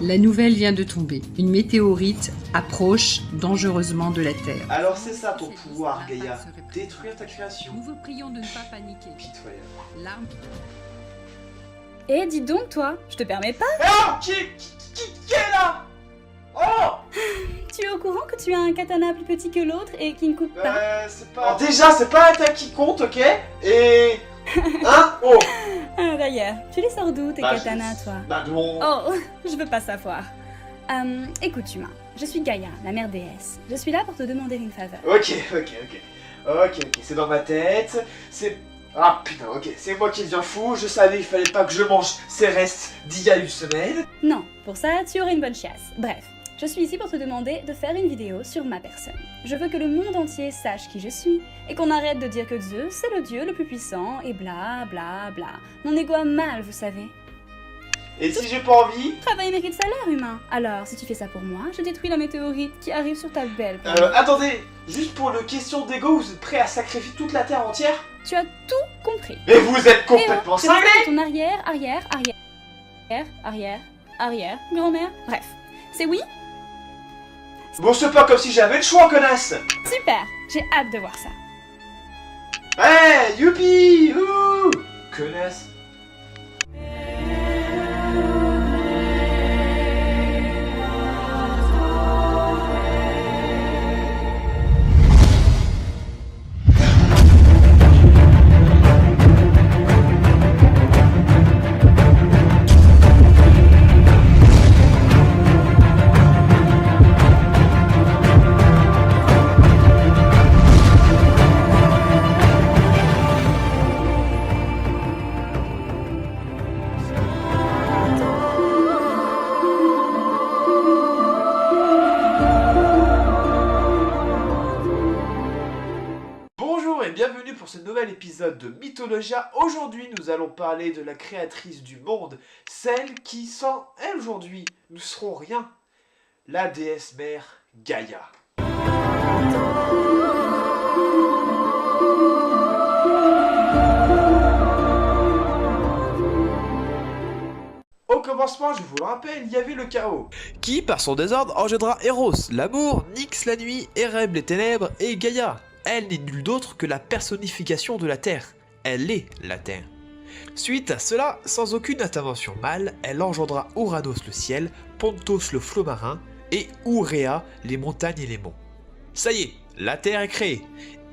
La nouvelle vient de tomber. Une météorite approche dangereusement de la Terre. Alors c'est ça ton pouvoir, Gaïa. Détruire ta création. Nous vous prions de ne pas paniquer. Pitoyable. L'arme... Eh, dis donc, toi, je te permets pas. Oh, qui est là? Oh, Tu es au courant que tu as un katana plus petit que l'autre et qui ne coupe pas c'est pas... Alors déjà, c'est pas un attaque qui compte, ok? Et... Hein? Oh. Ah, d'ailleurs, tu les sors d'où, tes Bah, katanas, toi Bah non. Oh, je veux pas savoir. Écoute, humain, je suis Gaïa, la mère déesse. Je suis là pour te demander une faveur. Ok, c'est dans ma tête, c'est... Ah putain, ok, c'est moi qui deviens fou, je savais qu'il fallait pas que je mange ces restes d'il y a une semaine. Non, pour ça, tu aurais une bonne chiasse. Bref, je suis ici pour te demander de faire une vidéo sur ma personne. Je veux que le monde entier sache qui je suis, et qu'on arrête de dire que Zeus, c'est le dieu le plus puissant, et bla bla bla. Mon ego a mal, vous savez. Et si j'ai pas envie? Travail mérite salaire, humain. Alors, si tu fais ça pour moi, je détruis la météorite qui arrive sur ta belle planète. Attendez, juste pour le question d'ego, vous êtes prêt à sacrifier toute la Terre entière? Tu as tout compris. Mais vous êtes complètement C'est cinglé! ton arrière, grand-mère, bref. C'est oui? Bon, c'est pas comme si j'avais le choix, connasse! Super, j'ai hâte de voir ça. Ouais, youpi! Ouh! Connasse! Bonjour et bienvenue pour ce nouvel épisode de Mythologia. Aujourd'hui, nous allons parler de la créatrice du monde, celle qui, sans elle aujourd'hui, nous serons rien, la déesse mère Gaïa. Au commencement, je vous le rappelle, il y avait le chaos, qui, par son désordre, engendra Eros, l'amour, Nyx la nuit, Ereb les ténèbres et Gaïa. Elle n'est nulle d'autre que la personnification de la Terre. Elle est la Terre. Suite à cela, sans aucune intervention mâle, elle engendra Uranos le ciel, Pontos le flot marin et Ourea les montagnes et les monts. Ça y est, la Terre est créée.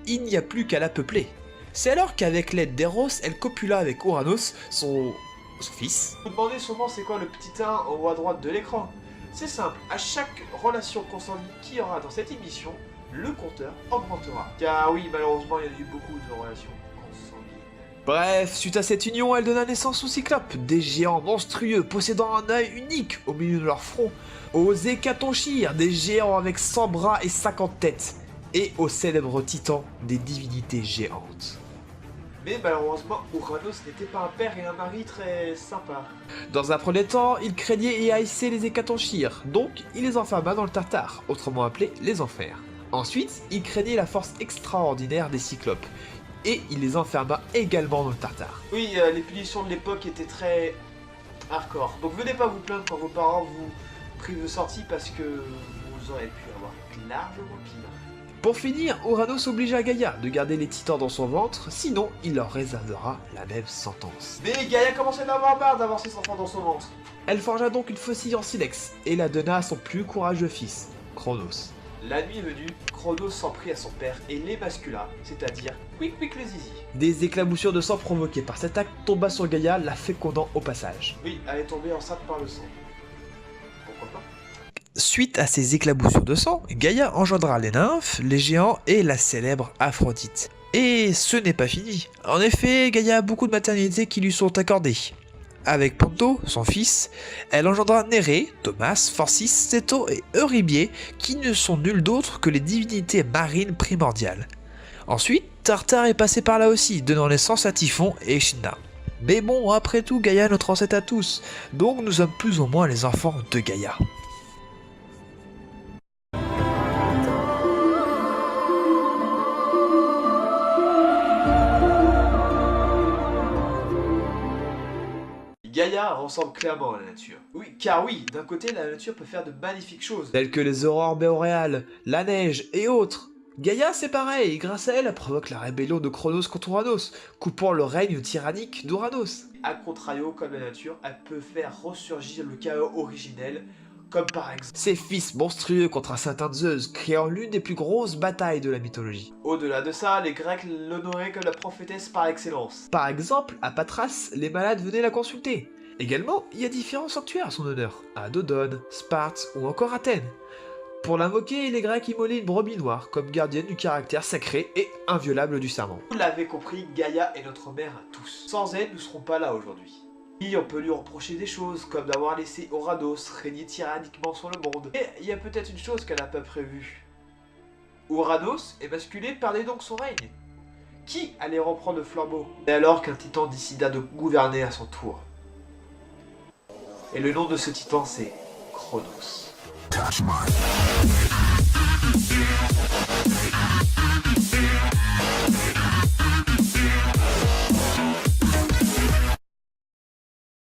Il n'y a plus qu'à la peupler. C'est alors qu'avec l'aide d'Eros, elle copula avec Uranos, son fils. Vous demandez sûrement c'est quoi le petit 1 en haut à droite de l'écran. C'est simple, à chaque relation consanguine qu'il y aura dans cette émission, le compteur augmentera. Car oui, malheureusement, il y a eu beaucoup de relations consanguines. Bref, suite à cette union, elle donna naissance aux Cyclopes, des géants monstrueux possédant un œil unique au milieu de leur front, aux Hécatonchires, des géants avec 100 bras et 50 têtes, et aux célèbres titans, des divinités géantes. Mais malheureusement, Uranos n'était pas un père et un mari très sympa. Dans un premier temps, il craignait et haïssait les Hécatonchires, donc il les enferma dans le Tartare, autrement appelé les Enfers. Ensuite, il craignait la force extraordinaire des Cyclopes, et il les enferma également dans le Tartare. Oui, les punitions de l'époque étaient très hardcore. Donc venez pas vous plaindre quand vos parents vous privent de sortie parce que vous auriez pu avoir largement pire. Pour finir, Uranos obligea Gaïa de garder les titans dans son ventre, sinon il leur réservera la même sentence. Mais Gaïa commençait à avoir marre d'avoir ses enfants dans son ventre. Elle forgea donc une faucille en silex, et la donna à son plus courageux fils, Chronos. La nuit venue, Chronos s'en prit à son père et l'émascula, c'est-à-dire quick le zizi. Des éclaboussures de sang provoquées par cet acte tomba sur Gaïa, la fécondant au passage. Oui, elle est tombée enceinte par le sang. Pourquoi pas? Suite à ces éclaboussures de sang, Gaïa engendra les nymphes, les géants et la célèbre Aphrodite. Et ce n'est pas fini. En effet, Gaïa a beaucoup de maternités qui lui sont accordées. Avec Ponto, son fils, elle engendra Nérée, Thomas, Phorcys, Céto et Eurybie, qui ne sont nuls d'autres que les divinités marines primordiales. Ensuite, Tartare est passé par là aussi, donnant naissance à Typhon et Echidna. Mais bon, après tout, Gaïa notre ancêtre à tous, donc nous sommes plus ou moins les enfants de Gaïa. Gaïa ressemble clairement à la nature. Oui, car oui, d'un côté, la nature peut faire de magnifiques choses. Telles que les aurores boréales, la neige et autres. Gaïa, c'est pareil, grâce à elle, elle provoque la rébellion de Chronos contre Uranos, coupant le règne tyrannique d'Uranos. A contrario, comme la nature, elle peut faire ressurgir le chaos originel, comme par exemple Ses fils monstrueux contre un certain Zeus, créant l'une des plus grosses batailles de la mythologie. Au-delà de ça, les Grecs l'honoraient comme la prophétesse par excellence. Par exemple, à Patras, les malades venaient la consulter. Également, il y a différents sanctuaires à son honneur, à Dodone, Sparte ou encore Athènes. Pour l'invoquer, les Grecs immolaient une brebis noire comme gardienne du caractère sacré et inviolable du serment. Vous l'avez compris, Gaïa est notre mère à tous. Sans elle, nous ne serons pas là aujourd'hui. Et on peut lui reprocher des choses, comme d'avoir laissé Uranos régner tyranniquement sur le monde. Et il y a peut-être une chose qu'elle n'a pas prévue. Uranos, émasculé, perdait donc son règne. Qui allait reprendre le flambeau? Et alors qu'un titan décida de gouverner à son tour. Et le nom de ce titan, c'est Chronos. Touch my